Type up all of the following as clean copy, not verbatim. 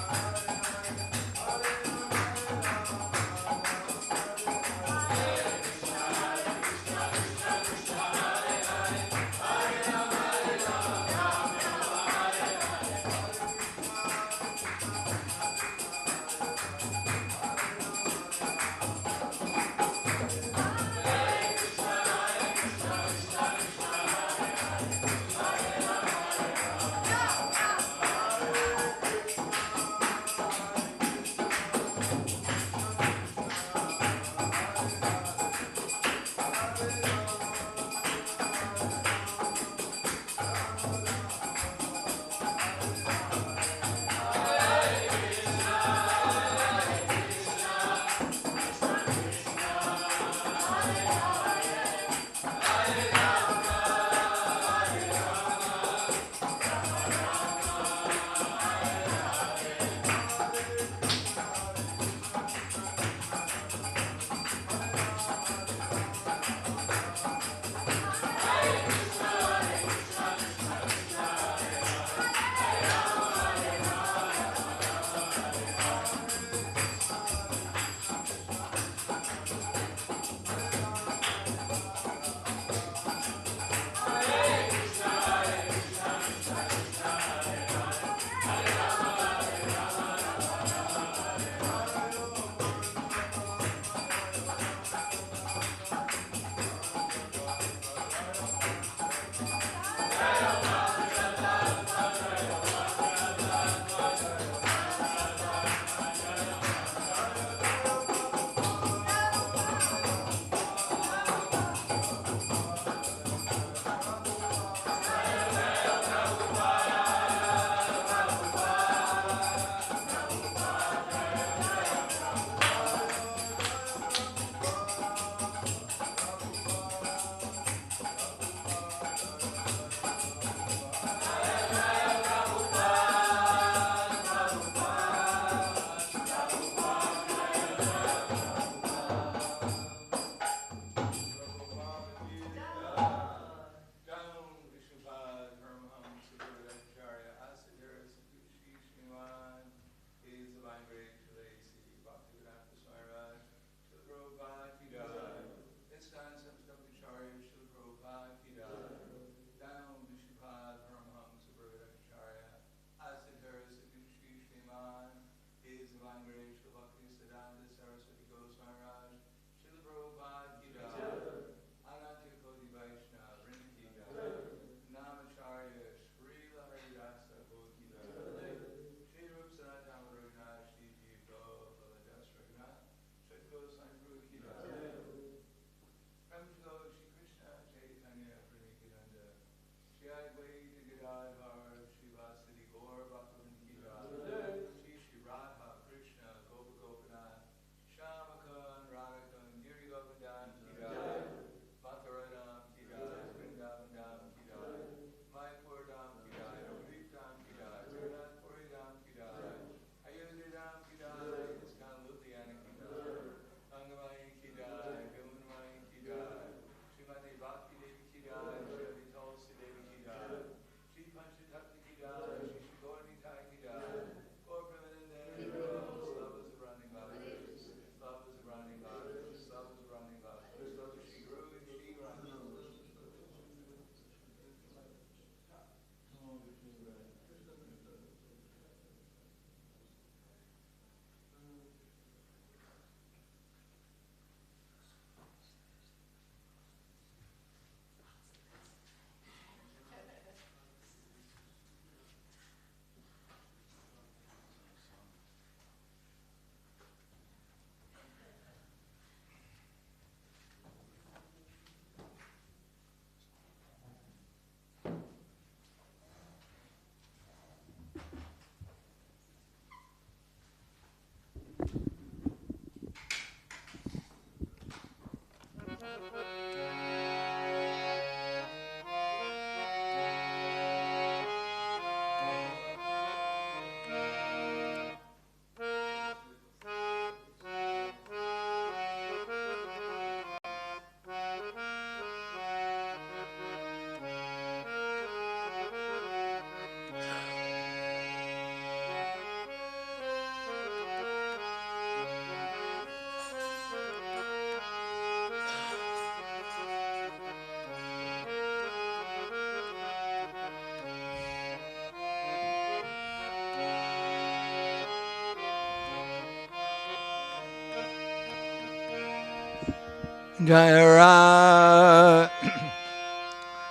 Hare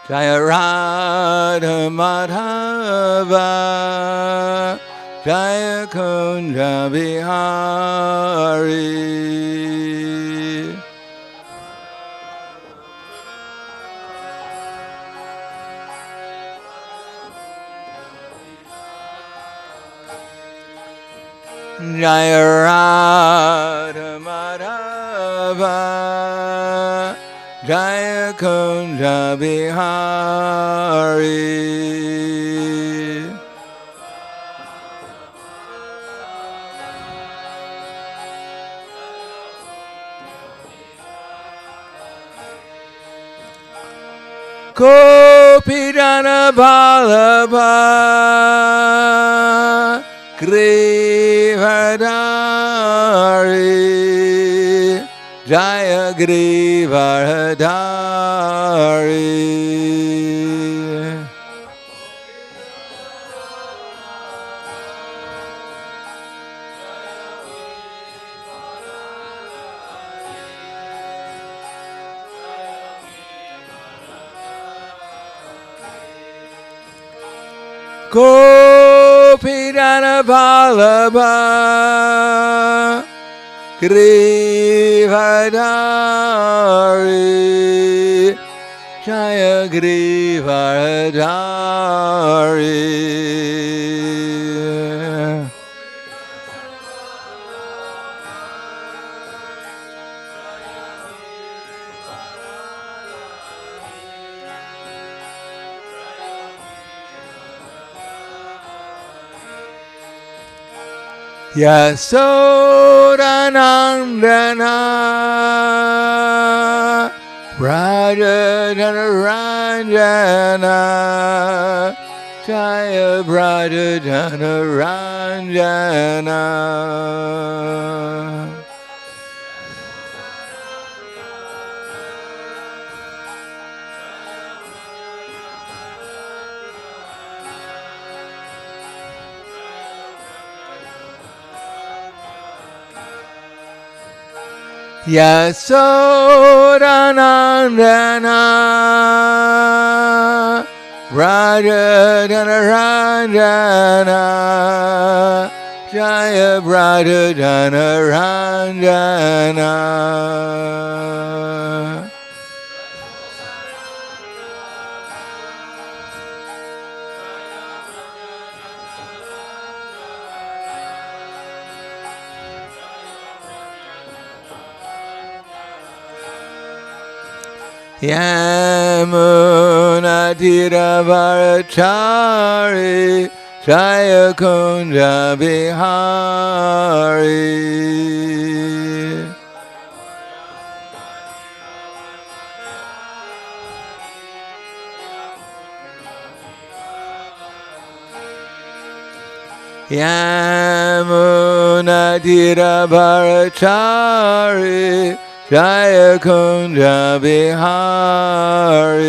Jaya Radha Madhava Jaya Kunja Bihari. Jaya Radha Madhava Jaya Kunja Bihari. Gopidana Vallabha Grivadari Jaya Grivadari. Gopidana Vallabha Grivadari Jaya Grivadari. Yasodanandana Rajadanaranja Jaya Rajadanaranja. Yasodanandana Rajadanaranja Jaya Rajadanaranja. Yamuna Tiravarachari Jaya Kunja Bihari. Yamuna Tiravarachari Jaya Kunja Bihari.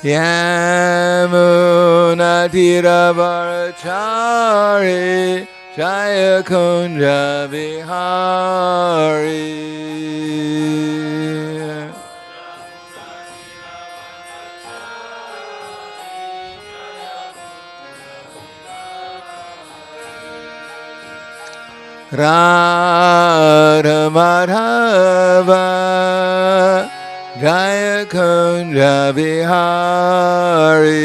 Yamuna Tiravarachari Jaya Kunja Bihari. Radha Madhava Jaya Kunja Bihari.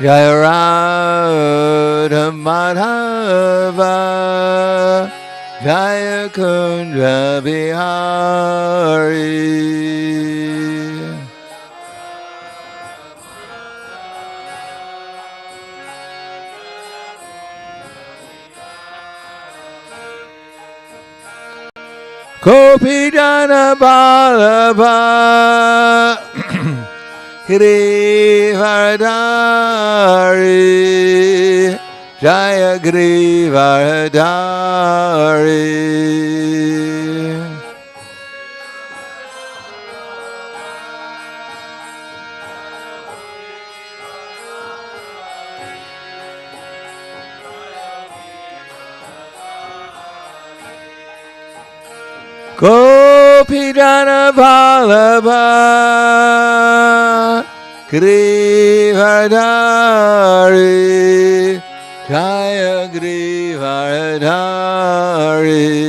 Jaya Radha Madhava. Jaya Kunja Bihari. Gopi Jana Ballabha Girivardhari Jaya Girivardhari. Gopi Jana Vallabha Girivardhari Jaya Girivardhari.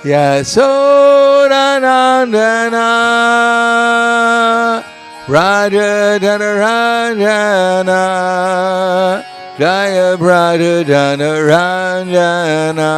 Yasodhanandana Raja Dhanaranjana Jaya Raja Dhanaranjana.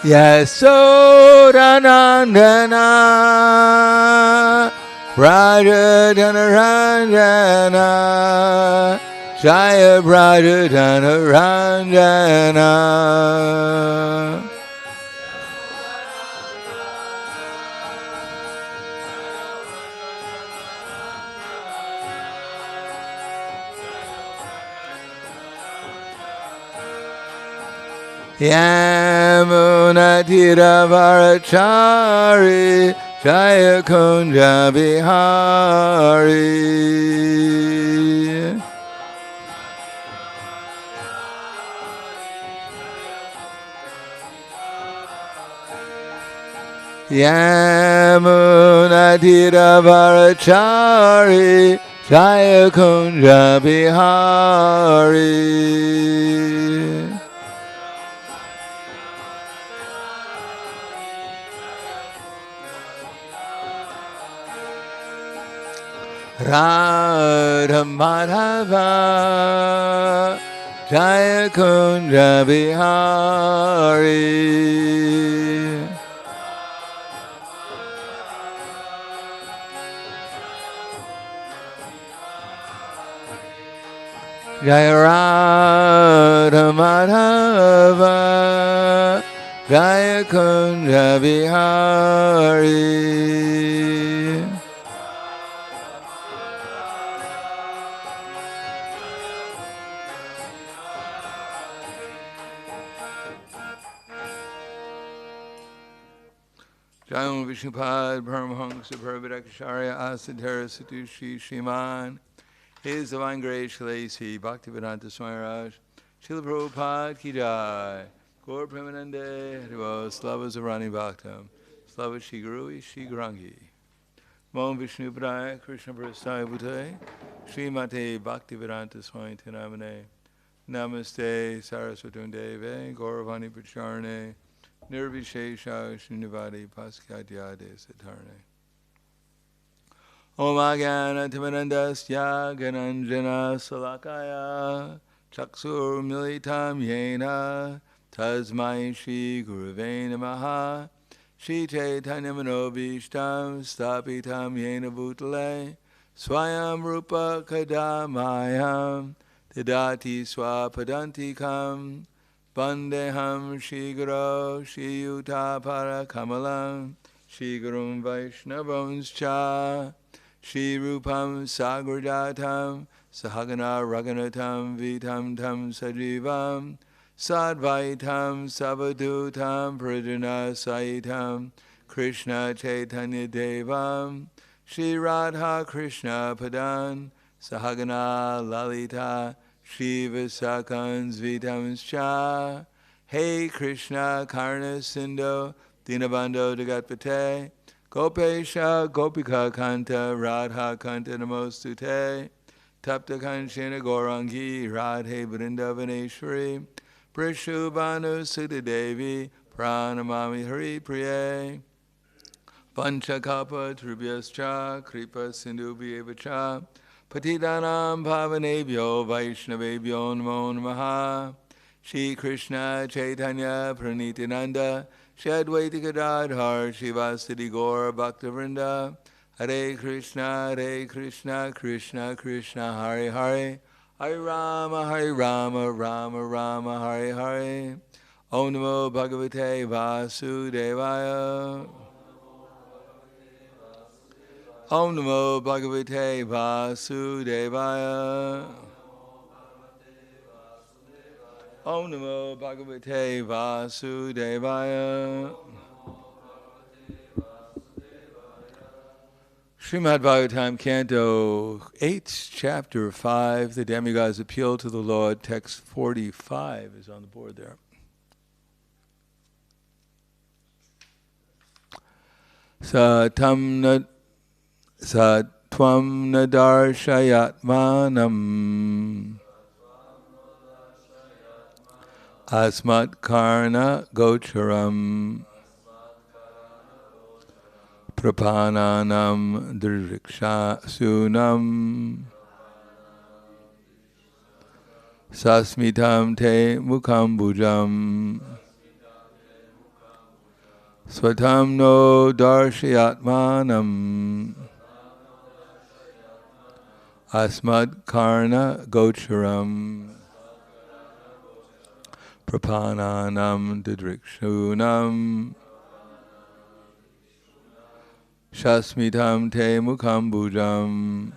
Yasodhanandana Raja Dhanaranjana Jaya Raja Dhanaranjana. Yamuna Tiravarachari Jaya Kunja Bihari. Yamuna Tiravarachari Jaya Kunja Bihari. Radha Madhava Jaya Kunja Bihari. Jaya Radha Madhava Jaya Kunja Bihari. Jayam Vishnupad Paramahansa Parabhadakasharya Asadhara Satushi Shriman His Divine Grace Shalasi Bhaktivedanta Swami Raj Srila Prabhupada Ki Jai Gaur Premanande Haribo Slava Zarani Bhaktam Slava Shri Guru Shri Grangi Mom Vishnupadaya Krishna Prasthaya Bhutale Srimate Bhaktivedanta Swami Tinamane Namaste Saraswatam Deve Gauravani Pacharne Nirvishesha Srinivadi Paskyadyade Satarne Om Agana Timanandasya Gananjana Salakaya Chaksur Militam Yena Tasmai Shri Guruve Namaha Shri Chaitanya Manobhishtam Stapitam Yena Bhutale Swayam Rupa Kadamayam Tadati Swapadantikam Vandeham Shri Guru Shri Yuta Para Kamalam Shri Gurum Vaishnavamscha Shri Rupam Sagrajatam Sahagana Raghunatam Vitam Tam Sajivam Sadvaitam Savadutam Pradana Saitam Krishna Chaitanya Devam Shri Radha Krishna Padan Sahagana Lalita Shiva Sakans Vitamscha Hey Krishna Karna Sindhu Dinabando Jagatpate Gopesha Gopika Kanta Radha Kanta Namostute Tapta Kanchana Gaurangi Radhe Vrindavaneshwari Prishubhanu Sudha Devi Pranamami Hari Priye Panchakapa Trubhyascha Kripa Sindhubhyevacha Patidanam Bhavanebhyo Vaishnavebhyo Namo Namaha Shri Krishna Chaitanya Pranitinanda Shri Advaita Gadadhar Shivasati Gaura Bhaktavrinda Hare Krishna Krishna Krishna Hare Hare Hare Rama Rama Rama Hare Hare Om Namo Bhagavate Vasudevaya Om Namo Bhagavate Vasudevaya Om Namo Bhagavate Vasudevaya Srimad Bhagavatam, Canto 8, Chapter 5, the Demigod's Appeal to the Lord, text 45 is on the board there. Satvam nadarshayatmanam asmat karna gocharam prapananam diriksha sunam sasmitam te mukambujam svatam no darshayatmanam asmad karna gocharam prapananam didrikshunam shasmitam te mukambujam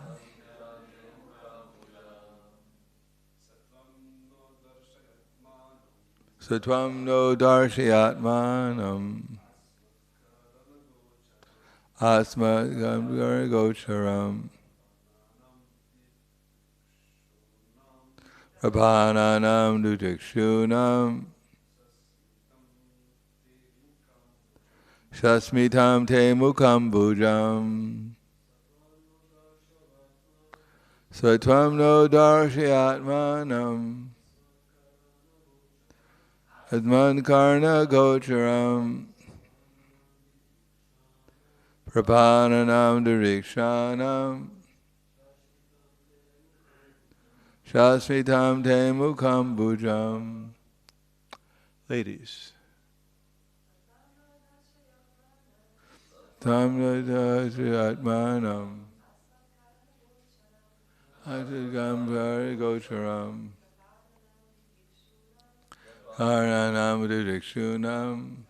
satvam no darshayatmanam asmad karna gocharam prapananam didrikshunam shasmitam te mukambujam satvam no darshayatmanam adman karna gocharam prapananam dirikshanam shasmitam te mukambujam. Ladies. Tamnadashatmanam Atagambhari gocharam Haranam didikshunam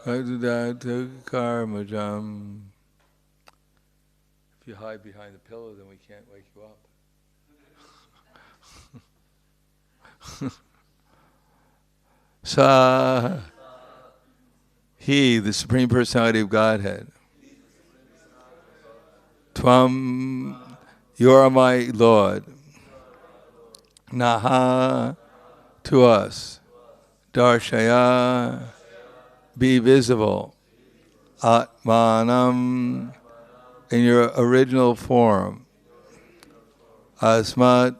Atadatu karmajam. If you hide behind the pillow, then we can't wake you up. Sa He, the Supreme Personality of Godhead. Tvam, you are my Lord. Naha, to us. Darshaya, be visible. Atmanam, in your original form. Asmat,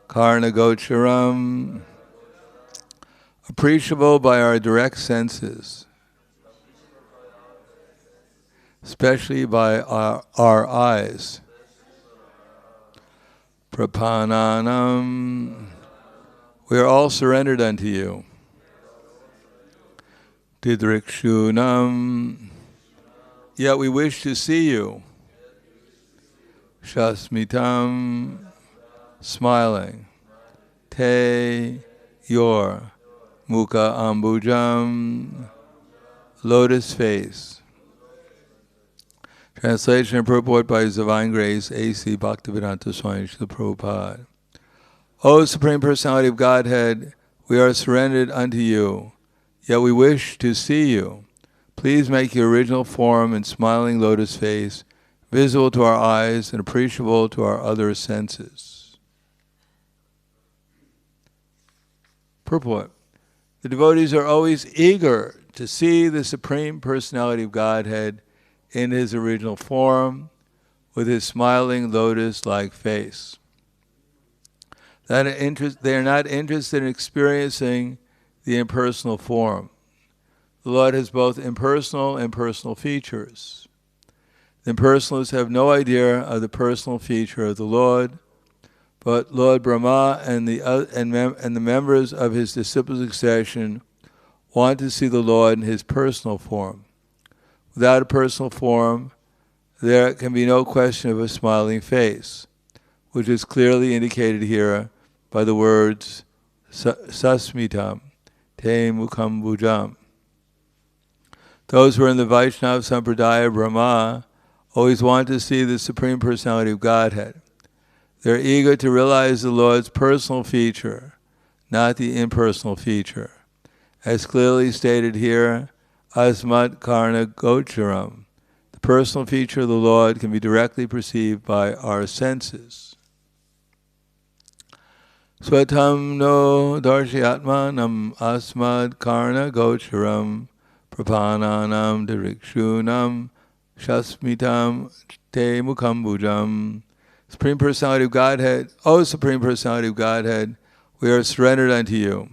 karna gocharam, appreciable by our direct senses, especially by our eyes. Prapananam, we are all surrendered unto you. Didrikshunam, yet we wish to see you. Shasmitam, smiling. Te, your. Mukha ambujam, lotus face. Translation and purport by His Divine Grace, A.C. Bhaktivedanta Swami Srila Prabhupada. O Supreme Personality of Godhead, we are surrendered unto you, yet we wish to see you. Please make your original form and smiling lotus face visible to our eyes and appreciable to our other senses. Purport. The devotees are always eager to see the Supreme Personality of Godhead in His original form, with His smiling lotus-like face. They are not interested in experiencing the impersonal form. The Lord has both impersonal and personal features. The impersonalists have no idea of the personal feature of the Lord, but Lord Brahma and the members of His disciple succession want to see the Lord in His personal form. Without a personal form, there can be no question of a smiling face, which is clearly indicated here by the words Sasmitam, Te Mukham Bhujam. Those who are in the Vaishnava Sampradaya Brahma always want to see the Supreme Personality of Godhead. They're eager to realize the Lord's personal feature, not the impersonal feature. As clearly stated here, Asmat Karna Gocharam. The personal feature of the Lord can be directly perceived by our senses. Swatam no darshyatmanam asmad karna gocharam prapananam dirikshunam shasmitam te mukambujam. Supreme Personality of Godhead, O Supreme Personality of Godhead, we are surrendered unto you,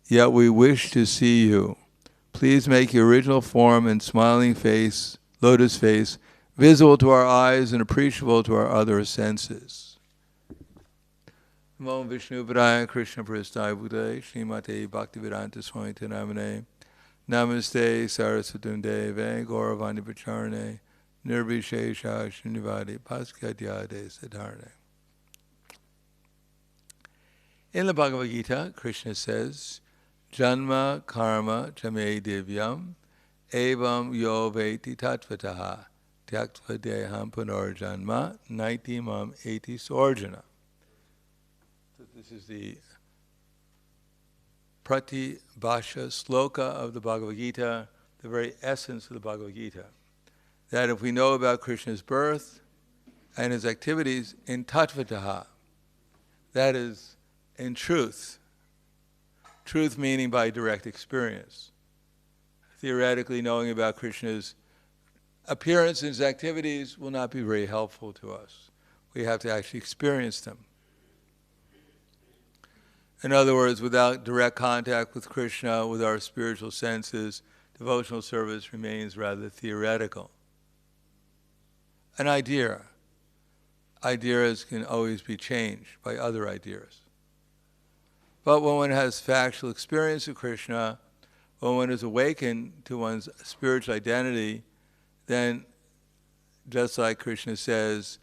yet we wish to see you. Please make your original form and smiling face, lotus face, visible to our eyes and appreciable to our other senses. Namo Vishnu Padaya Krishna Prasthaya Bhutale Srimate Bhaktivedanta Swami Namane Namaste Saraswatam Deve Gauravani Pacharane Nirvishesha Srinivadi Paskadyade Sadharane. In the Bhagavad Gita, Krishna says, Janma karma chame divyam evam yo veti tatvataha tyaktva deham punarjanma naiti mam eti sorjana. This is the Pratibhasha sloka of the Bhagavad Gita, the very essence of the Bhagavad Gita. That if we know about Krishna's birth and His activities in tattvataha, that is in truth, truth meaning by direct experience. Theoretically, knowing about Krishna's appearance and His activities will not be very helpful to us. We have to actually experience them. In other words, without direct contact with Krishna, with our spiritual senses, devotional service remains rather theoretical. An idea. Ideas can always be changed by other ideas. But when one has factual experience of Krishna, when one is awakened to one's spiritual identity, then just like Krishna says,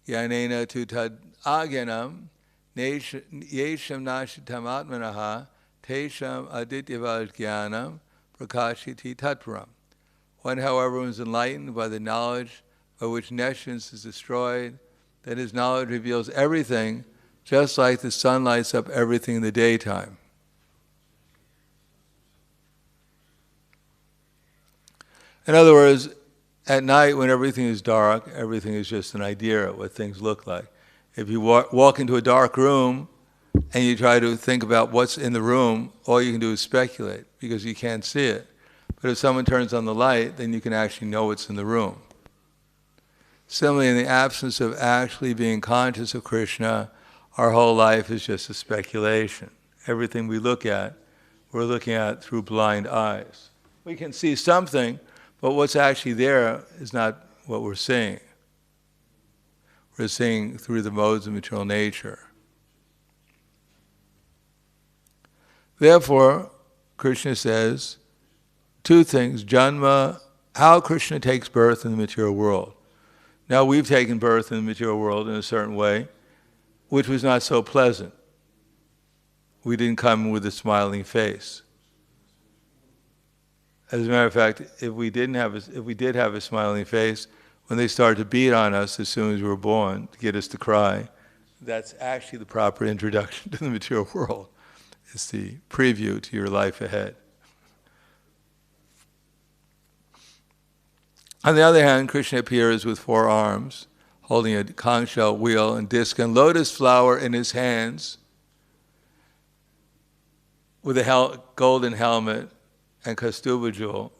Yanena tu tad agyanam yesham nashitam atmanaha tesham adityavaj jnanam prakashiti tatparam. One, however, is enlightened by the knowledge by which nescience is destroyed, that his knowledge reveals everything, just like the sun lights up everything in the daytime. In other words, at night when everything is dark, everything is just an idea of what things look like. If you walk into a dark room and you try to think about what's in the room, all you can do is speculate because you can't see it. But if someone turns on the light, then you can actually know what's in the room. Similarly, in the absence of actually being conscious of Krishna, our whole life is just a speculation. Everything we look at, we're looking at through blind eyes. We can see something, but what's actually there is not what we're seeing. We're seeing through the modes of material nature. Therefore, Krishna says two things. Janma, how Krishna takes birth in the material world. Now, we've taken birth in the material world in a certain way, which was not so pleasant. We didn't come with a smiling face. As a matter of fact, if we did have a smiling face, when they start to beat on us as soon as we're born to get us to cry, that's actually the proper introduction to the material world. It's the preview to your life ahead. On the other hand, Krishna appears with 4 arms, holding a conch shell, wheel, and disc, and lotus flower in his hands, with a golden helmet and kaustubha jewel,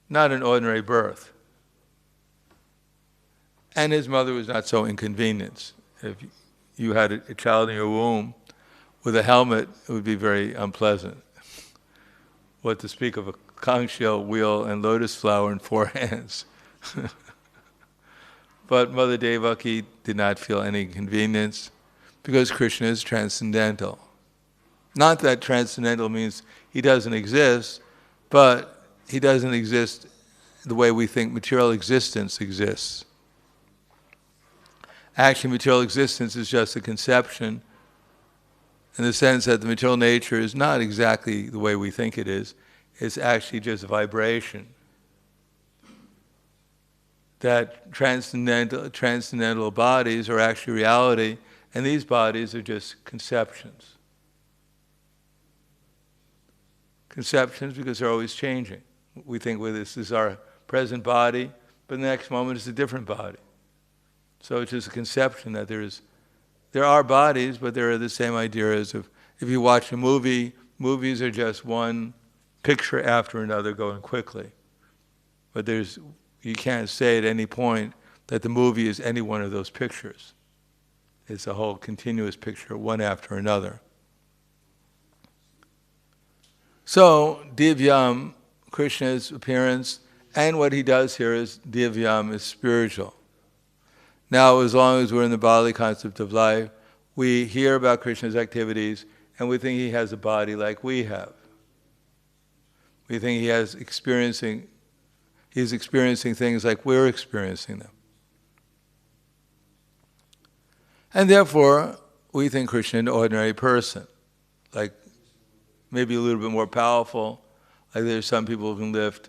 not an ordinary birth. And his mother was not so inconvenienced. If you had a child in your womb with a helmet, it would be very unpleasant. What to speak of a conch shell, wheel, and lotus flower in 4 hands. But Mother Devaki did not feel any inconvenience because Krishna is transcendental. Not that transcendental means he doesn't exist, but he doesn't exist the way we think material existence exists. Actually, material existence is just a conception in the sense that the material nature is not exactly the way we think it is. It's actually just a vibration. That transcendental bodies are actually reality, and these bodies are just conceptions. Conceptions because they're always changing. We think, well, this is our present body, but the next moment it's a different body. So it's just a conception that there are bodies, but there are the same idea as if you watch a movie, movies are just one picture after another going quickly. But you can't say at any point that the movie is any one of those pictures. It's a whole continuous picture, one after another. So, Divyam, Krishna's appearance, and what he does here is Divyam is spiritual. Now, as long as we're in the bodily concept of life, we hear about Krishna's activities and we think he has a body like we have. We think he's experiencing things like we're experiencing them. And therefore, we think Krishna is an ordinary person, like maybe a little bit more powerful. Like there's some people who can lift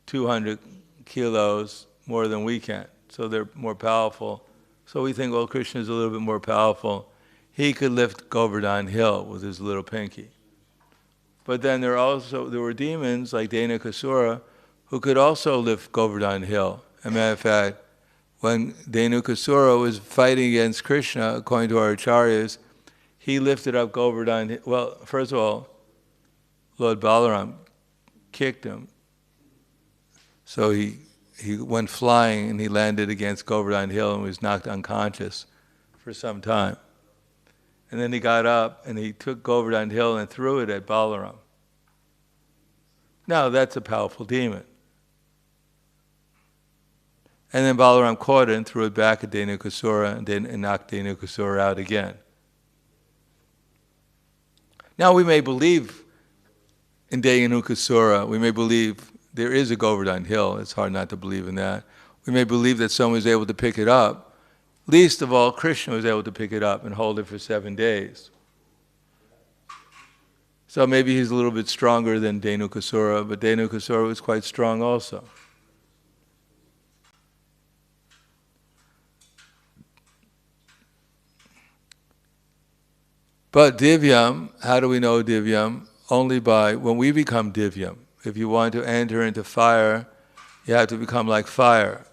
200 kilos more than we can, so they're more powerful. So we think, well, Krishna is a little bit more powerful. He could lift Govardhan Hill with his little pinky. But then there were demons like Dhenukasura who could also lift Govardhan Hill. As a matter of fact, when Dhenukasura was fighting against Krishna, according to our acharyas, he lifted up Govardhan Hill. Well, first of all, Lord Balaram kicked him. So he went flying and he landed against Govardhan Hill and was knocked unconscious for some time. And then he got up and he took Govardhan Hill and threw it at Balaram. Now that's a powerful demon. And then Balaram caught it and threw it back at Dhenukasura and knocked Dhenukasura out again. Now we may believe in Dhenukasura, we may believe there is a Govardhan Hill. It's hard not to believe in that. We may believe that someone was able to pick it up. Least of all, Krishna was able to pick it up and hold it for 7 days. So maybe he's a little bit stronger than Dhenukasura, but Dhenukasura was quite strong also. But Divyam, how do we know Divyam? Only by when we become Divyam. If you want to enter into fire, you have to become like fire.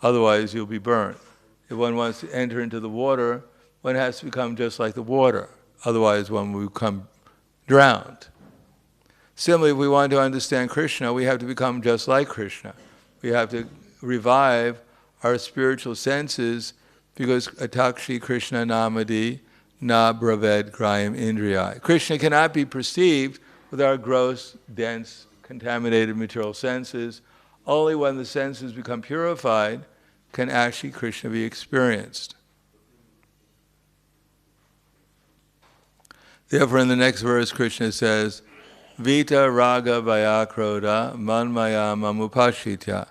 Otherwise, you'll be burned. If one wants to enter into the water, one has to become just like the water. Otherwise, one will become drowned. Similarly, if we want to understand Krishna, we have to become just like Krishna. We have to revive our spiritual senses because Atakshi Krishna Namadi na braved grayam indriyai. Krishna cannot be perceived with our gross, dense, contaminated material senses. Only when the senses become purified can actually Krishna be experienced. Therefore, in the next verse, Krishna says, Vita raga vayakroda manmaya mamupashitya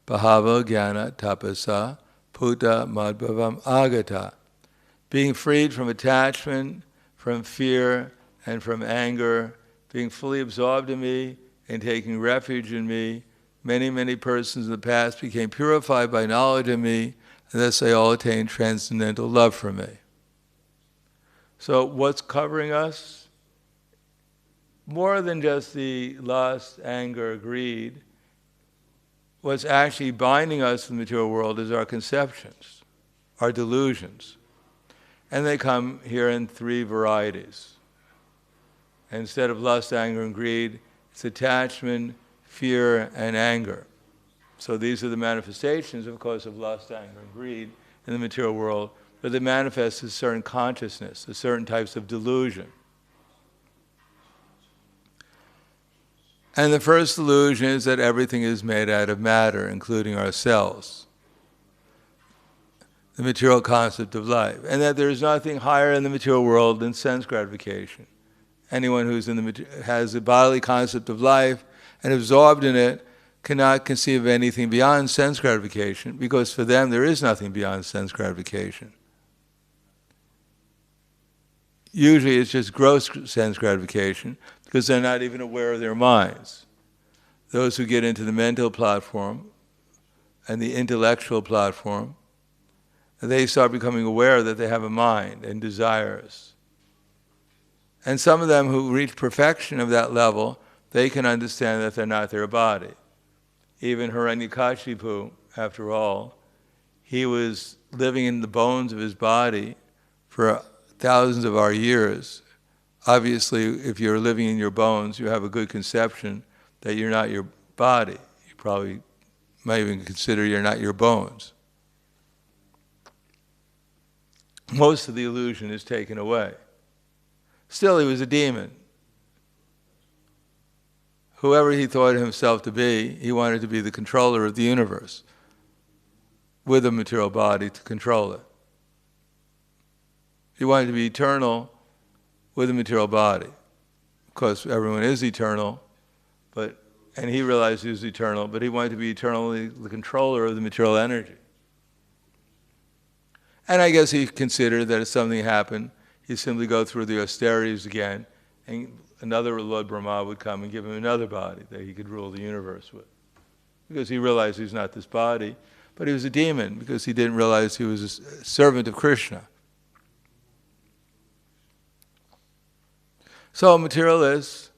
bahava jnana tapasa puta madbhavam agata. Being freed from attachment, from fear, and from anger, being fully absorbed in me and taking refuge in me, Many, many persons in the past became purified by knowledge of me, and thus they all attained transcendental love for me. So what's covering us? More than just the lust, anger, greed, what's actually binding us in the material world is our conceptions, our delusions. And they come here in three varieties. Instead of lust, anger, and greed, it's attachment, fear, and anger. So these are the manifestations, of course, of lust, anger, and greed in the material world, but they manifest as certain consciousness, as certain types of delusion. And the first delusion is that everything is made out of matter, including ourselves, the material concept of life, and that there is nothing higher in the material world than sense gratification. Anyone who's has a bodily concept of life and absorbed in it cannot conceive of anything beyond sense gratification, because for them there is nothing beyond sense gratification. Usually it's just gross sense gratification, because they're not even aware of their minds. Those who get into the mental platform and the intellectual platform, they start becoming aware that they have a mind and desires. And some of them who reach perfection of that level, they can understand that they're not their body. Even Hiranyakashipu, after all, he was living in the bones of his body for thousands of our years. Obviously, if you're living in your bones, you have a good conception that you're not your body. You probably might even consider you're not your bones. Most of the illusion is taken away. Still, he was a demon. Whoever he thought himself to be, he wanted to be the controller of the universe with a material body to control it. He wanted to be eternal with a material body. Of course, everyone is eternal, and he realized he was eternal, but he wanted to be eternally the controller of the material energy. And I guess he considered that if something happened, he'd simply go through the austerities again, and another Lord Brahma would come and give him another body that he could rule the universe with. Because he realized he's not this body, but he was a demon, because he didn't realize he was a servant of Krishna. So materialists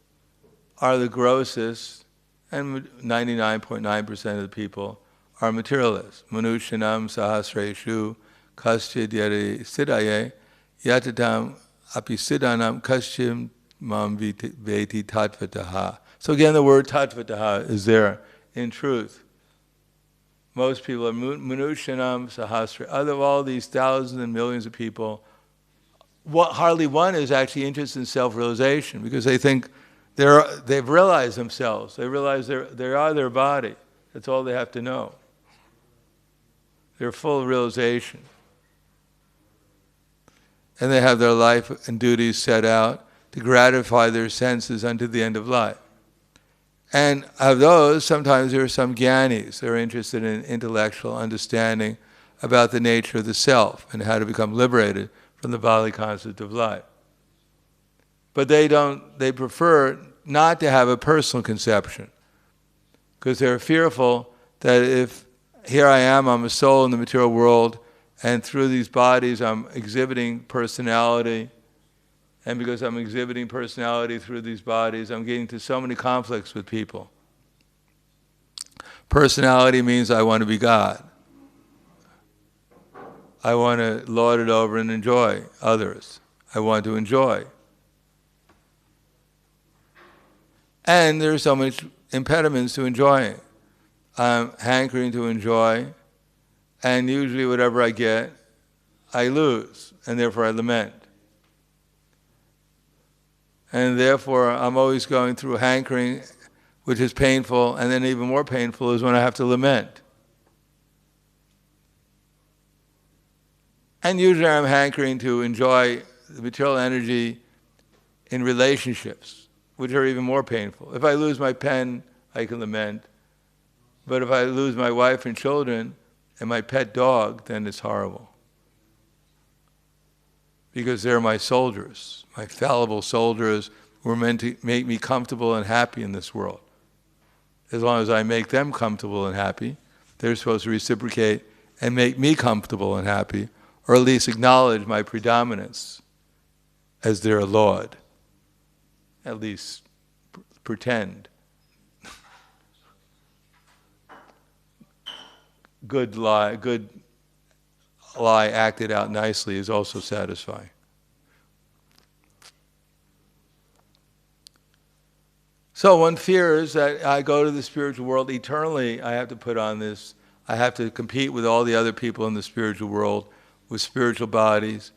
are the grossest, and 99.9% of the people are materialists. Manushanam sahasreshu kaschid yare siddhaye yatatam api siddhanam kaschim mam veti tattvataha. So again, the word tattvataha is there in truth. Most people are manushanam sahasra. Out of all these thousands and millions of people, hardly one is actually interested in self-realization, because they think they've realized themselves. They realize they are their body. That's all they have to know. They're full of realization. And they have their life and duties set out to gratify their senses unto the end of life. And of those, sometimes there are some jnanis. They're interested in intellectual understanding about the nature of the self and how to become liberated from the bodily concept of life. But they prefer not to have a personal conception, because they're fearful that if here I am, I'm a soul in the material world, and through these bodies I'm exhibiting personality, and because I'm exhibiting personality through these bodies, I'm getting into so many conflicts with people. Personality means I want to be God. I want to lord it over and enjoy others. I want to enjoy. And there are so many impediments to enjoying. I'm hankering to enjoy, and usually whatever I get, I lose, and therefore I lament. And therefore I'm always going through hankering, which is painful, and then even more painful is when I have to lament. And usually I'm hankering to enjoy the material energy in relationships, which are even more painful. If I lose my pen, I can lament. But if I lose my wife and children and my pet dog, then it's horrible. Because they're my soldiers, my fallible soldiers who are meant to make me comfortable and happy in this world. as long as I make them comfortable and happy. They're supposed to reciprocate and make me comfortable and happy, or at least acknowledge my predominance as their Lord. At least pretend. Good lie acted out nicely is also satisfying. So one fears that I go to the spiritual world eternally, I have to put on this, I have to compete with all the other people in the spiritual world with spiritual bodies.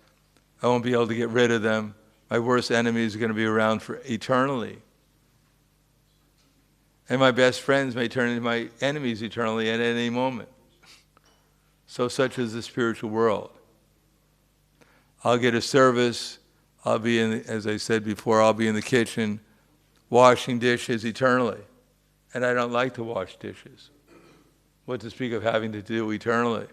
I won't be able to get rid of them. My worst enemies are going to be around for eternally. And my best friends may turn into my enemies eternally at any moment. So such is the spiritual world. I'll get a service, I'll be in, as I said before, I'll be in the kitchen washing dishes eternally. And I don't like to wash dishes. What to speak of having to do eternally.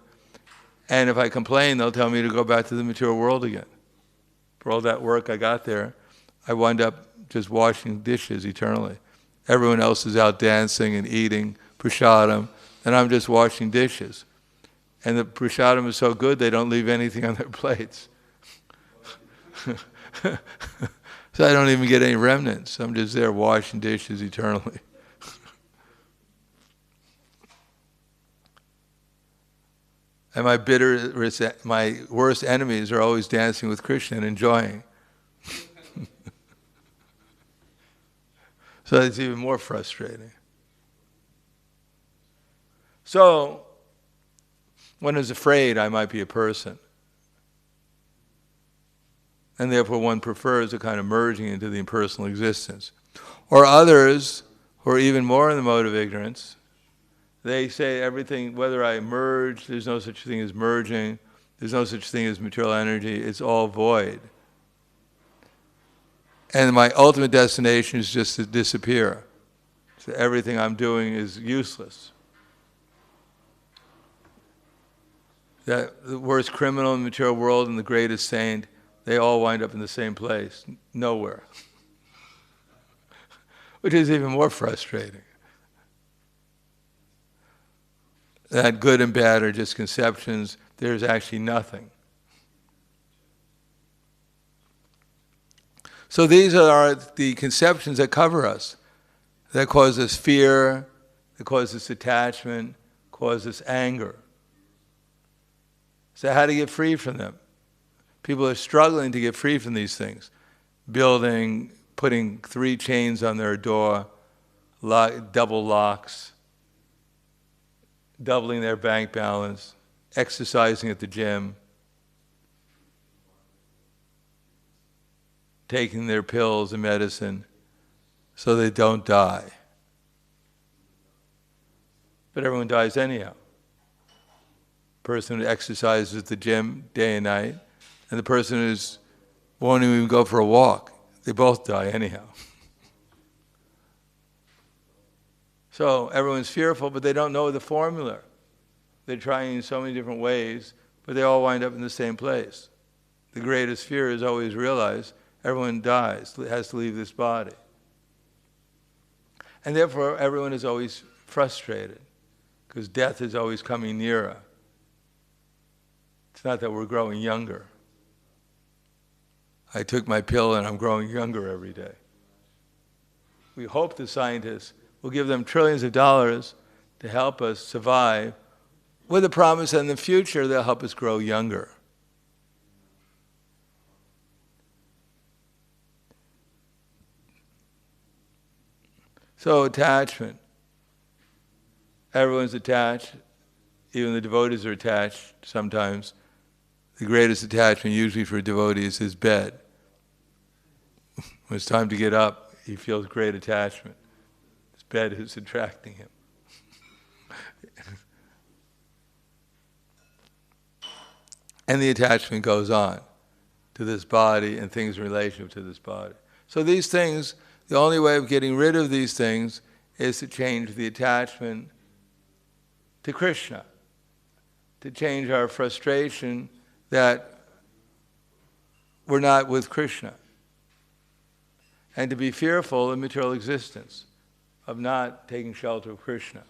And if I complain, they'll tell me to go back to the material world again. For all that work I got there, I wind up just washing dishes eternally. Everyone else is out dancing and eating prasadam, and I'm just washing dishes. And the prasadam is so good, they don't leave anything on their plates. So I don't even get any remnants. I'm just there washing dishes eternally. And my worst enemies are always dancing with Krishna and enjoying. So it's even more frustrating. So, one is afraid I might be a person. And therefore one prefers a kind of merging into the impersonal existence. Or others, who are even more in the mode of ignorance, they say everything, whether I merge, there's no such thing as merging, there's no such thing as material energy, it's all void. And my ultimate destination is just to disappear. So everything I'm doing is useless. That the worst criminal in the material world and the greatest saint, they all wind up in the same place, nowhere. Which is even more frustrating. That good and bad are just conceptions, there's actually nothing. So these are the conceptions that cover us, that cause us fear, that cause us attachment, cause us anger. So how to get free from them? People are struggling to get free from these things. Putting 3 chains on their door, double locks, doubling their bank balance, exercising at the gym, taking their pills and medicine so they don't die. But everyone dies anyhow. Person who exercises at the gym day and night, and the person who won't even go for a walk, they both die anyhow. So everyone's fearful, but they don't know the formula. They're trying in so many different ways, but they all wind up in the same place. The greatest fear is always realize everyone dies, has to leave this body. And therefore everyone is always frustrated, because death is always coming nearer. It's not that we're growing younger. I took my pill and I'm growing younger every day. We hope the scientists will give them trillions of dollars to help us survive, with the promise that in the future they'll help us grow younger. So attachment. Everyone's attached. Even the devotees are attached sometimes. The greatest attachment usually for a devotee is his bed. When it's time to get up, he feels great attachment. His bed is attracting him. And the attachment goes on to this body and things in relationship to this body. So these things, the only way of getting rid of these things is to change the attachment to Krishna, to change our frustration that we're not with Krishna, and to be fearful of material existence. of not taking shelter of Krishna.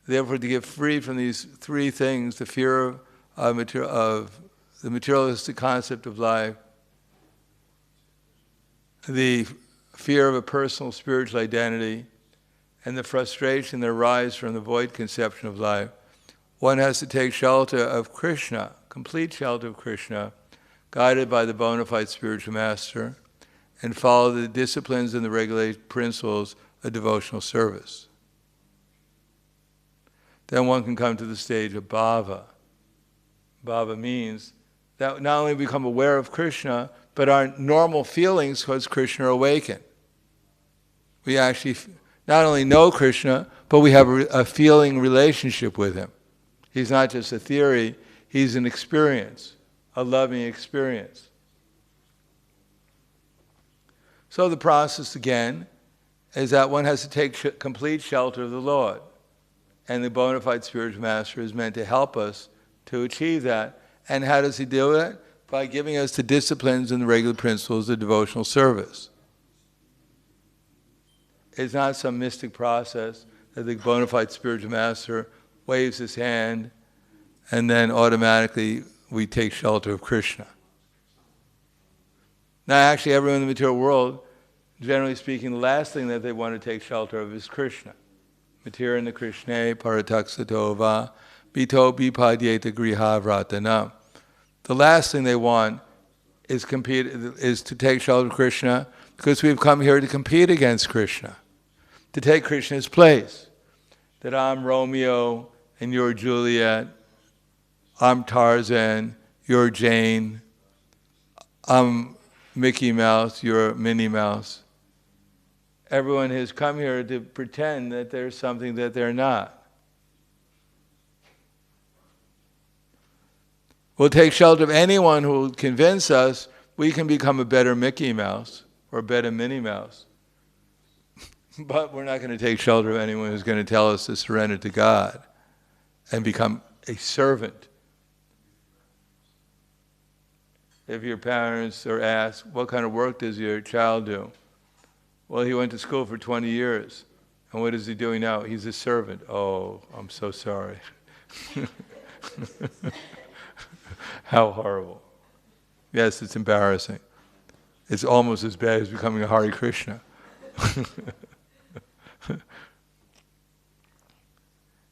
Therefore, to get free from these three things, the fear of the materialistic concept of life, the fear of a personal spiritual identity, and the frustration that arises from the void conception of life, one has to take shelter of Krishna, complete shelter of Krishna, guided by the bona fide spiritual master, and follow the disciplines and the regulated principles of devotional service. Then one can come to the stage of bhava. Bhava means that not only become aware of Krishna, but our normal feelings towards Krishna awaken. We actually not only know Krishna, but we have a feeling relationship with him. He's not just a theory, he's an experience, a loving experience. So the process again is that one has to take complete shelter of the Lord. And the bona fide spiritual master is meant to help us to achieve that. And how does he do it? By giving us the disciplines and the regular principles of devotional service. It's not some mystic process that the bona fide spiritual master waves his hand and then automatically we take shelter of Krishna. Now actually everyone in the material world, generally speaking, the last thing that they want to take shelter of is Krishna. Matirana Krishna parataksatova bito bipadyeta griha vratana. The last thing they want is to take shelter of Krishna because we've come here to compete against Krishna, to take Krishna's place. That I'm Romeo and you're Juliet, I'm Tarzan, you're Jane, I'm Mickey Mouse, you're Minnie Mouse. Everyone has come here to pretend that there's something that they're not. We'll take shelter of anyone who will convince us we can become a better Mickey Mouse or a better Minnie Mouse. But we're not going to take shelter of anyone who's going to tell us to surrender to God and become a servant. If your parents are asked, what kind of work does your child do? Well, he went to school for 20 years. And what is he doing now? He's a servant. Oh, I'm so sorry. How horrible. Yes, it's embarrassing. It's almost as bad as becoming a Hare Krishna.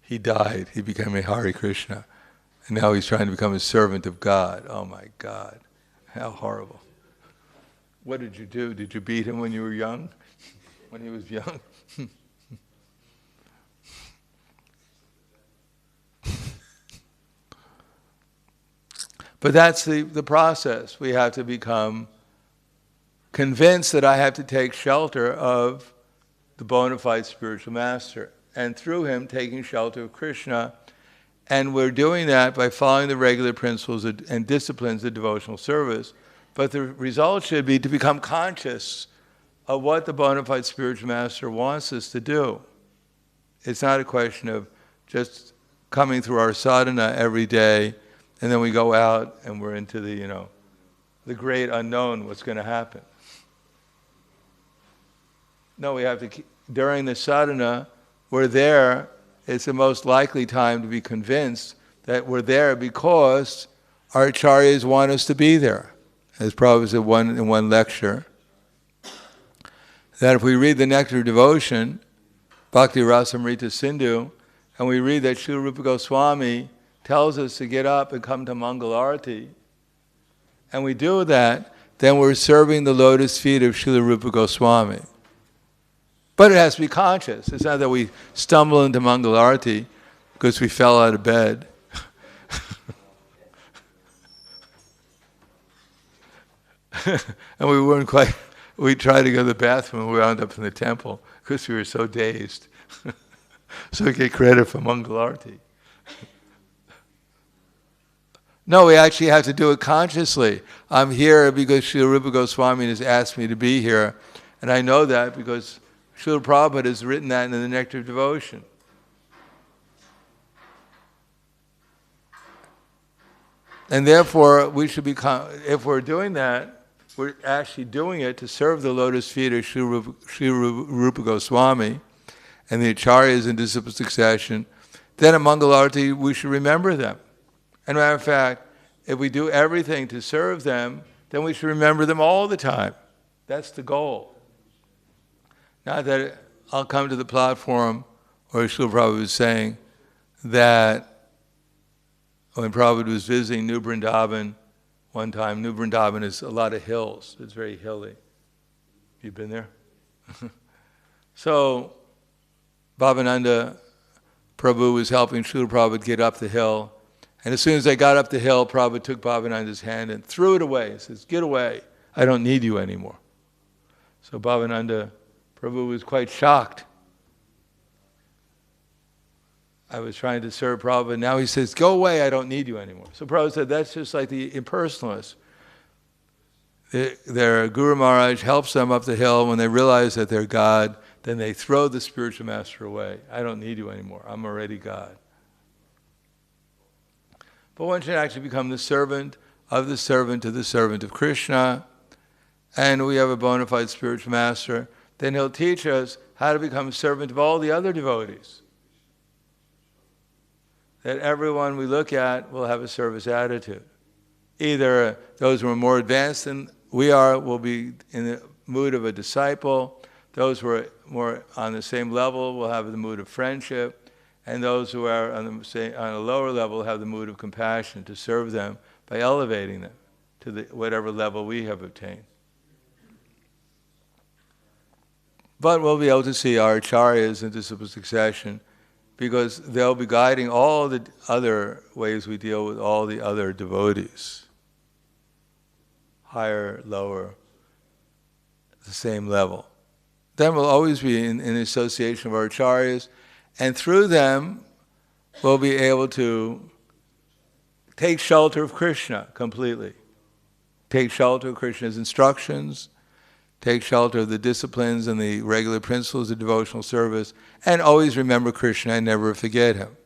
He died. He became a Hare Krishna. And now he's trying to become a servant of God. Oh my God. How horrible. What did you do? Did you beat him when you were young? When he was young? But that's the process. We have to become convinced that I have to take shelter of the bona fide spiritual master. And through him, taking shelter of Krishna. And we're doing that by following the regular principles and disciplines of devotional service. But the result should be to become conscious of what the bona fide spiritual master wants us to do. It's not a question of just coming through our sadhana every day and then we go out and we're into the great unknown, what's going to happen. No, we have to, during the sadhana, we're there. It's the most likely time to be convinced that we're there because our acharyas want us to be there. As Prabhupada said in one lecture, that if we read the Nectar of Devotion, Bhakti Rasamrita Sindhu, and we read that Srila Rupa Goswami tells us to get up and come to Mangalarati, and we do that, then we're serving the lotus feet of Srila Rupa Goswami. But it has to be conscious. It's not that we stumble into Mangalarati because we fell out of bed. And we tried to go to the bathroom and we wound up in the temple because we were so dazed. So we get credit for Mangalarti. No, we actually have to do it consciously. I'm here because Srila Rupa Goswami has asked me to be here. And I know that because Srila Prabhupada has written that in the Nectar of Devotion. And therefore, we should if we're doing that, we're actually doing it to serve the lotus feet of Srila Rupa Goswami. and the acharyas in disciple succession, then at Mangalarti we should remember them. And matter of fact, if we do everything to serve them, then we should remember them all the time. That's the goal. Not that I'll come to the platform, or Srila Prabhupada was saying that when Prabhupada was visiting New Vrindavan one time, New Vrindavan is a lot of hills. It's very hilly. You've been there? So Bhavananda Prabhu was helping Srila Prabhupada get up the hill. And as soon as they got up the hill, Prabhupada took Bhavananda's hand and threw it away. He says, "Get away. I don't need you anymore." So Bhavananda Prabhu was quite shocked. I was trying to serve Prabhupada. Now he says, "Go away. I don't need you anymore." So Prabhupada said, that's just like the impersonalists. Their Guru Maharaj helps them up the hill. When they realize that they're God, then they throw the spiritual master away. "I don't need you anymore. I'm already God." But one should actually become the servant of the servant to the servant of Krishna. And we have a bona fide spiritual master. Then he'll teach us how to become a servant of all the other devotees. That everyone we look at will have a service attitude. Either those who are more advanced than we are will be in the mood of a disciple. Those who are more on the same level will have the mood of friendship. And those who are on a lower level have the mood of compassion to serve them by elevating them to whatever level we have obtained. But we'll be able to see our acharyas in disciple succession because they'll be guiding all the other ways we deal with all the other devotees. Higher, lower, the same level. Then we'll always be in the association of our acharyas, and through them we'll be able to take shelter of Krishna completely. Take shelter of Krishna's instructions, take shelter of the disciplines and the regular principles of devotional service, and always remember Krishna and never forget him.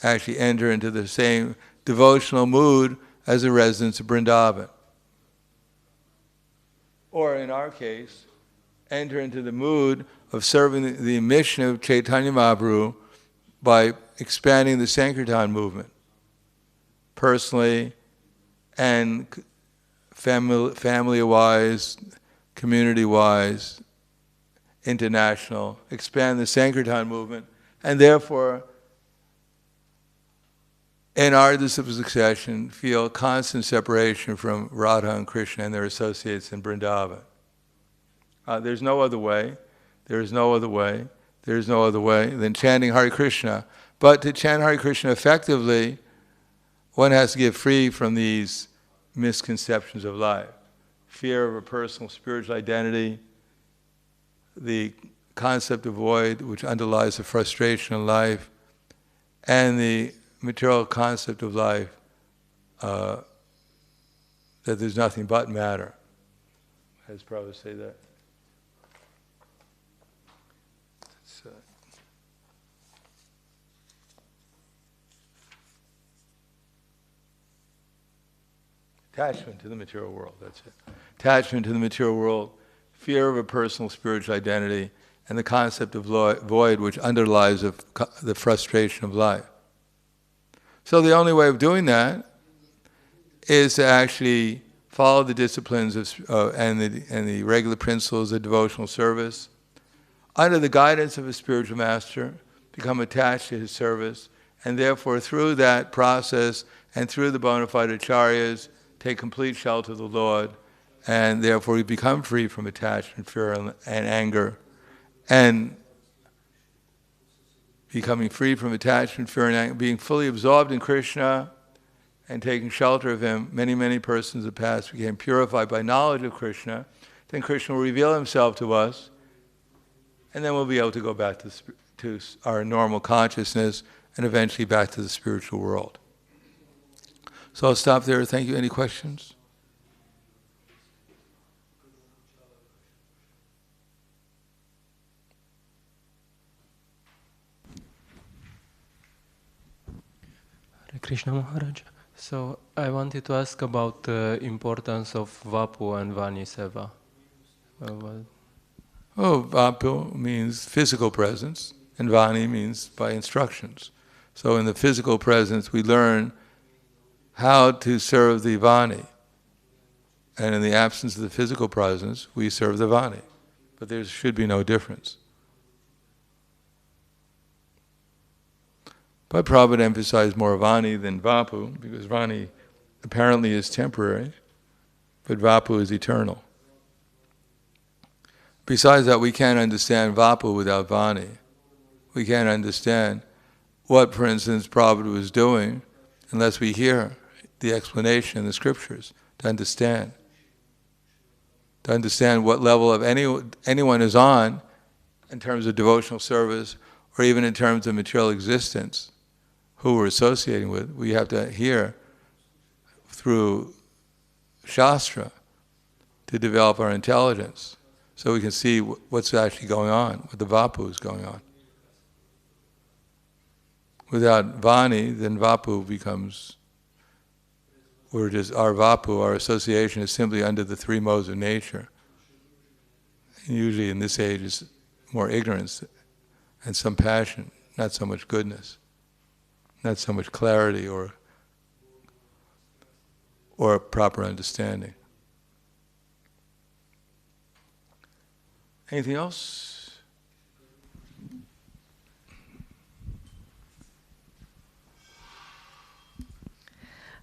Actually enter into the same devotional mood as the residents of Vrindavan. Or in our case, enter into the mood of serving the mission of Chaitanya Mahaprabhu by expanding the Sankirtan movement, personally and family-wise, community-wise, international, expand the Sankirtan movement, and therefore, in our disciple succession, feel constant separation from Radha and Krishna and their associates in Vrindavan. There's no other way. There is no other way. There is no other way than chanting Hare Krishna. But to chant Hare Krishna effectively, one has to get free from these misconceptions of life. Fear of a personal spiritual identity, the concept of void, which underlies the frustration of life, and the material concept of life, that there's nothing but matter. As Prabhupada say that. Attachment to the material world, that's it. Attachment to the material world, fear of a personal spiritual identity, and the concept of void which underlies the frustration of life. So the only way of doing that is to actually follow the disciplines and the regular principles of devotional service, under the guidance of a spiritual master, become attached to his service, and therefore through that process and through the bona fide acharyas, take complete shelter of the Lord, and therefore we become free from attachment, fear, and anger. And becoming free from attachment, fear, and anger, being fully absorbed in Krishna and taking shelter of him, many, many persons of the past became purified by knowledge of Krishna. Then Krishna will reveal himself to us, and then we'll be able to go back to our normal consciousness and eventually back to the spiritual world. So I'll stop there. Thank you. Any questions? Hare Krishna Maharaj. So I wanted to ask about the importance of Vapu and Vani Seva. Oh, vapu means physical presence, and vani means by instructions. So in the physical presence, we learn how to serve the vani. And in the absence of the physical presence, we serve the vani. But there should be no difference. But Prabhupada emphasized more vani than vapu, because vani apparently is temporary, but vapu is eternal. Besides that, we can't understand vapu without vani. We can't understand what, for instance, Prabhupada was doing unless we hear the explanation in the scriptures to understand. To understand what level of anyone is on in terms of devotional service or even in terms of material existence, who we're associating with, we have to hear through Shastra to develop our intelligence so we can see what's actually going on, what the vapu is going on. Without vani, then vapu becomes, our vapu, our association is simply under the three modes of nature. And usually in this age it's more ignorance and some passion, not so much goodness, not so much clarity or proper understanding. Anything else?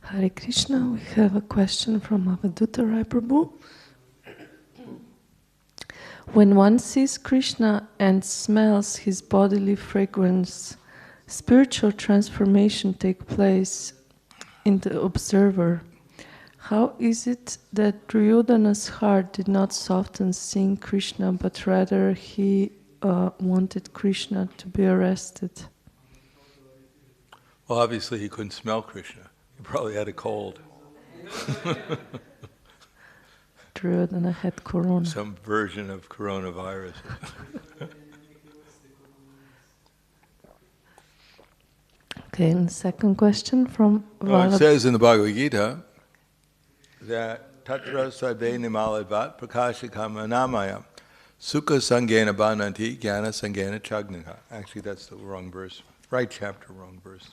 Hare Krishna, we have a question from Avaduta Rai Prabhu. When one sees Krishna and smells his bodily fragrance, spiritual transformation takes place in the observer. How is it that Duryodhana's heart did not soften seeing Krishna, but rather he wanted Krishna to be arrested? Well, obviously he couldn't smell Krishna. He probably had a cold. Duryodhana had corona. Some version of coronavirus. Okay, and the second question from Well, it says in the Bhagavad Gita that Tatra Sarve Nimaladvat Prakashikama Namayam Sukha Sangena Bananti Jnana Sangena Chagnaha. Actually, that's the wrong verse. Right chapter, wrong verse.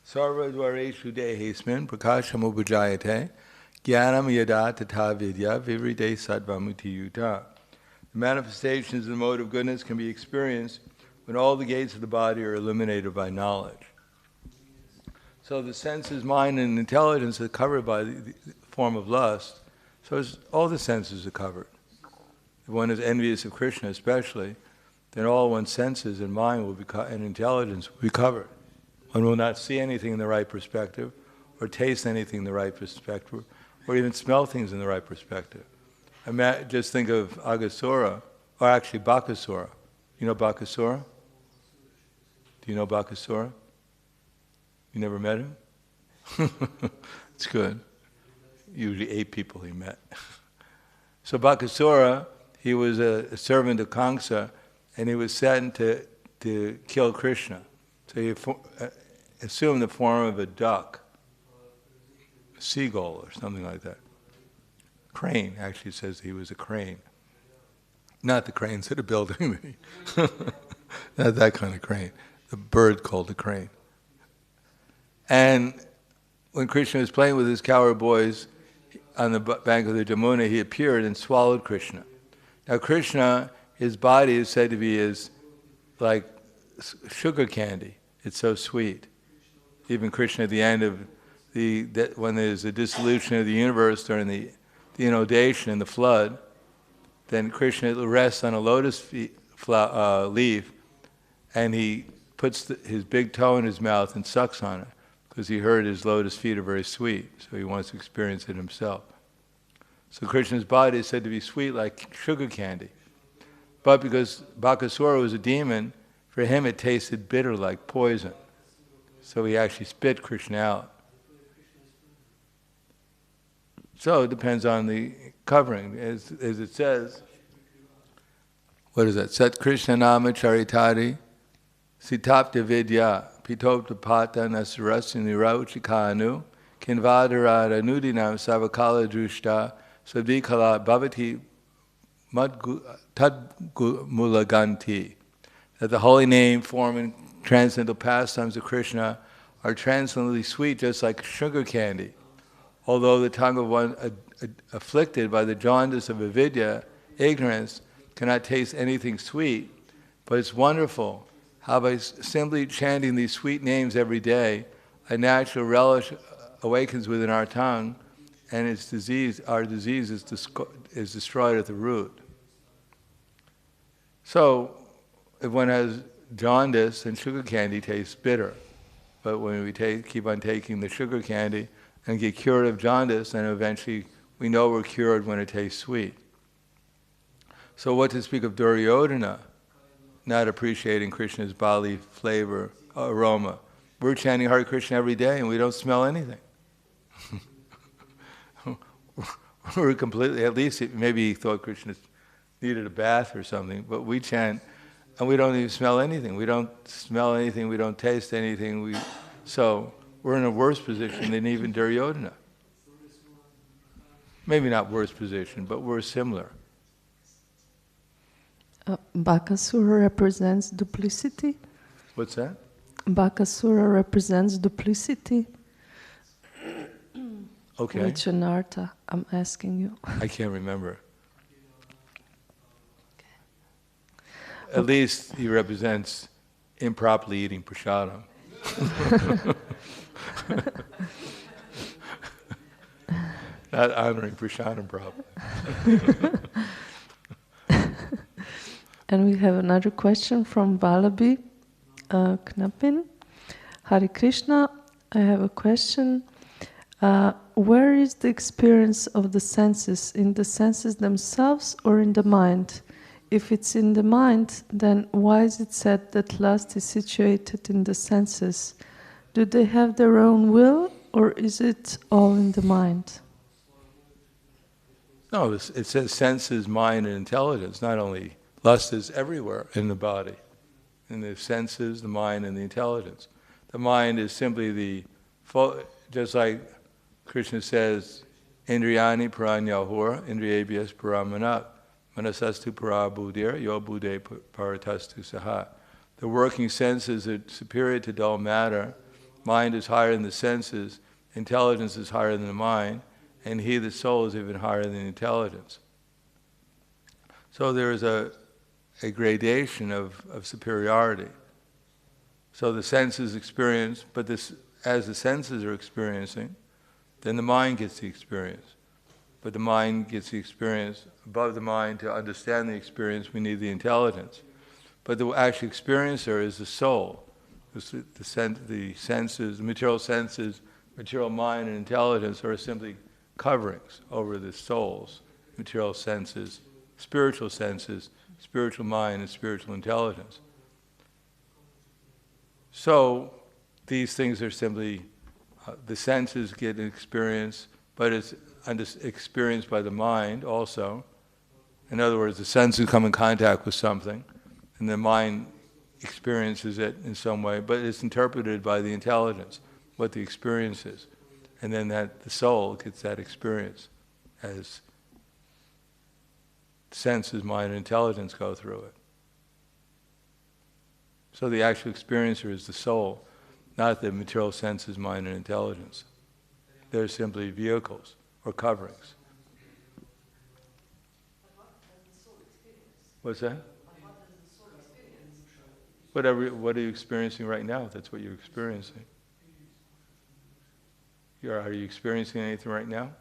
Sarvadvareshu dehesmin prakasham ubhajayate jnanam yada tata vidya vivride sattvamuti yuta. The manifestations of the mode of goodness can be experienced when all the gates of the body are eliminated by knowledge. So the senses, mind, and intelligence are covered by the form of lust. So all the senses are covered. If one is envious of Krishna especially, then all one's senses and mind and intelligence will be covered. One will not see anything in the right perspective, or taste anything in the right perspective, or even smell things in the right perspective. Just think of Aghasura, or actually Bakasura. You know Bakasura? Do you know Bakasura? You never met him? It's good. Usually 8 people he met. So Bakasura, he was a servant of Kamsa, and he was sent to kill Krishna. So he assumed the form of a duck, a seagull or something like that. Crane, actually says he was a crane. Not the cranes that are building, not that kind of crane. The bird called a crane. And when Krishna was playing with his cowherd boys on the bank of the Jamuna, he appeared and swallowed Krishna. Now Krishna, his body is said to be as like sugar candy. It's so sweet. Even Krishna at the end of when there's a dissolution of the universe during the inundation and the flood, then Krishna rests on a lotus leaf, and he puts his big toe in his mouth and sucks on it, because he heard his lotus feet are very sweet, so he wants to experience it himself. So Krishna's body is said to be sweet like sugar candy. But because Bakasura was a demon, for him it tasted bitter like poison. So he actually spit Krishna out. So it depends on the covering. As it says, what is that? Sat Krishna Nama Charitari Sitapta Vidya Pitopta Pata Nasarasya Nirauchikanu Kinvadarada Nudinam Savakala Drushta Sabdikala Bhavati Tadmulaganti. That the holy name, form, and transcendental pastimes of Krishna are transcendently sweet, just like sugar candy. Although the tongue of one afflicted by the jaundice of avidya, ignorance, cannot taste anything sweet, but it's wonderful how by simply chanting these sweet names every day, a natural relish awakens within our tongue, and our disease is destroyed at the root. So, if one has jaundice, then sugar candy tastes bitter. But when we keep on taking the sugar candy and get cured of jaundice, then eventually we know we're cured when it tastes sweet. So what to speak of Duryodhana, not appreciating Krishna's bodily flavor, aroma. We're chanting Hare Krishna every day and we don't smell anything. We're completely, at least maybe he thought Krishna needed a bath or something, but we chant and we don't even smell anything. We don't smell anything, we don't taste anything. So we're in a worse position than even Duryodhana. Maybe not worse position, but we're similar. Bakasura represents duplicity. What's that? Bakasura represents duplicity. Okay. Which anartha, I'm asking you. I can't remember. At least he represents improperly eating prasadam. Not honoring prasadam properly. And we have another question from Vallabhi Knapin. Hare Krishna, I have a question. Where is the experience of the senses? In the senses themselves or in the mind? If it's in the mind, then why is it said that lust is situated in the senses? Do they have their own will, or is it all in the mind? No, it says senses, mind, and intelligence. Not only lust is everywhere in the body, in the senses, the mind, and the intelligence. The mind is simply just like Krishna says, Indriyani paranyahur, Indriyabhyas paramanat, manasastu parabuddhir, yo buddhe paratastu saha. The working senses are superior to dull matter. Mind is higher than the senses, intelligence is higher than the mind, and he, the soul, is even higher than intelligence. So there is a gradation of superiority. So the senses experience, but as the senses are experiencing, then the mind gets the experience. But the mind gets the experience. Above the mind, to understand the experience, we need the intelligence. But the actual experiencer is the soul. The senses, the material senses, material mind, and intelligence are simply coverings over the soul's material senses, spiritual mind, and spiritual intelligence. So these things are simply, the senses get an experience, but it's experienced by the mind also. In other words, the senses come in contact with something, and the mind experiences it in some way, but it's interpreted by the intelligence, what the experience is. And then the soul gets that experience as senses, mind, and intelligence go through it. So the actual experiencer is the soul, not the material senses, mind, and intelligence. They're simply vehicles or coverings. What's that? What are you experiencing right now? That's what you're experiencing. Are you experiencing anything right now?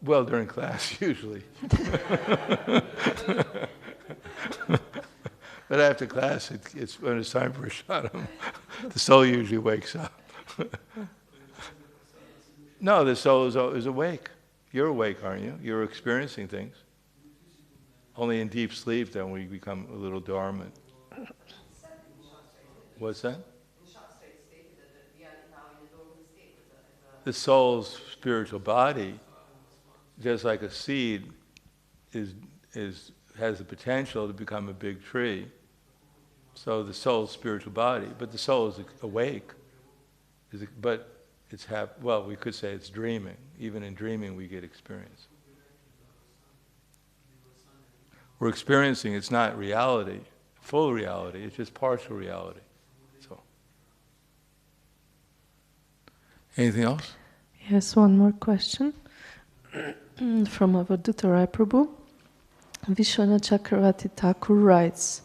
Well, during class, usually. But after class, it's when it's time for a shadam, the soul usually wakes up. No, the soul is awake. You're awake, aren't you? You're experiencing things. Only in deep sleep then we become a little dormant. What's that? In Shastra it's stated that we are now in a dormant state. the soul's spiritual body, just like a seed, has the potential to become a big tree. So the soul's spiritual body, but the soul is awake. But it's well, we could say it's dreaming. Even in dreaming, we get experience. We're experiencing, it's not reality, full reality, it's just partial reality. So, anything else? Yes, one more question from Avadhuta Rai Prabhu. Vishwanath Chakravarti Thakur writes,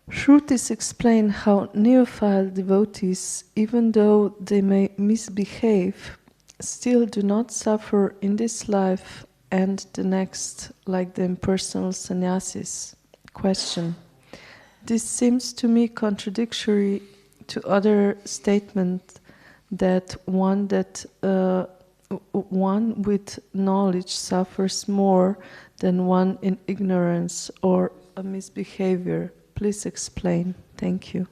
Shrutis explain how neophile devotees, even though they may misbehave, still do not suffer in this life and the next, like the impersonal sannyasis. Question. This seems to me contradictory to other statement that one with knowledge suffers more than one in ignorance or a misbehavior. Please explain. Thank you.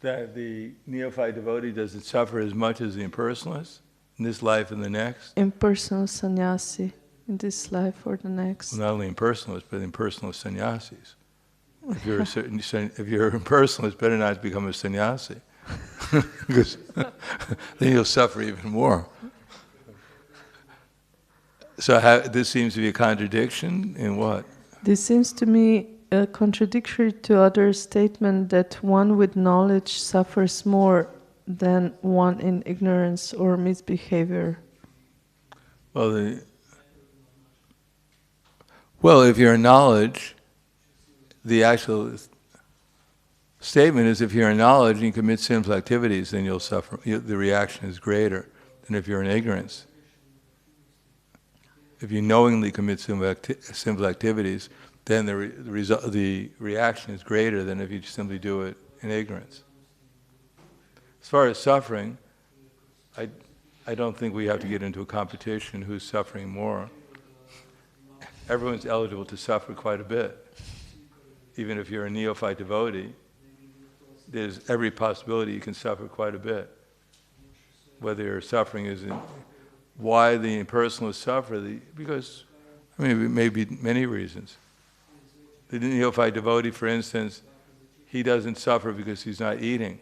That the neophyte devotee doesn't suffer as much as the impersonalist in this life and the next? Impersonal sannyasi in this life or the next. Well, not only impersonalists, but impersonal sannyasis. If you're a impersonalist, better not become a sannyasi, because then you'll suffer even more. So this seems to be a contradiction in what? This seems to me contradictory to other statement that one with knowledge suffers more than one in ignorance or misbehavior. Well, if you're in knowledge, the actual statement is if you're in knowledge and you commit sinful activities, then you'll suffer. The reaction is greater than if you're in ignorance. If you knowingly commit sinful activities, then the reaction is greater than if you simply do it in ignorance. As far as suffering, I don't think we have to get into a competition who's suffering more. Everyone's eligible to suffer quite a bit. Even if you're a neophyte devotee, there's every possibility you can suffer quite a bit. Whether your suffering is why the impersonalists suffer, because, it may be many reasons. The neophyte devotee, for instance, he doesn't suffer because he's not eating.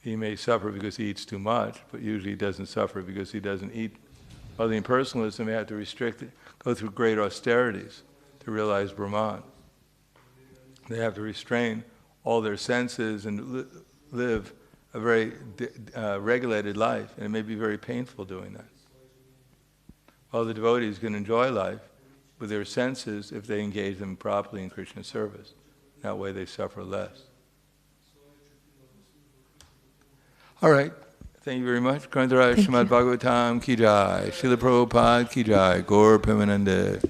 He may suffer because he eats too much, but usually he doesn't suffer because he doesn't eat. While the impersonalists may have to restrict it, go through great austerities to realize Brahman. They have to restrain all their senses and live a very regulated life, and it may be very painful doing that. While the devotees can enjoy life with their senses if they engage them properly in Krishna service. That way they suffer less. All right. Thank you very much. Grantharaj Srimad Bhagavatam ki jai. Srila Prabhupada ki jai. Gaur Premanande.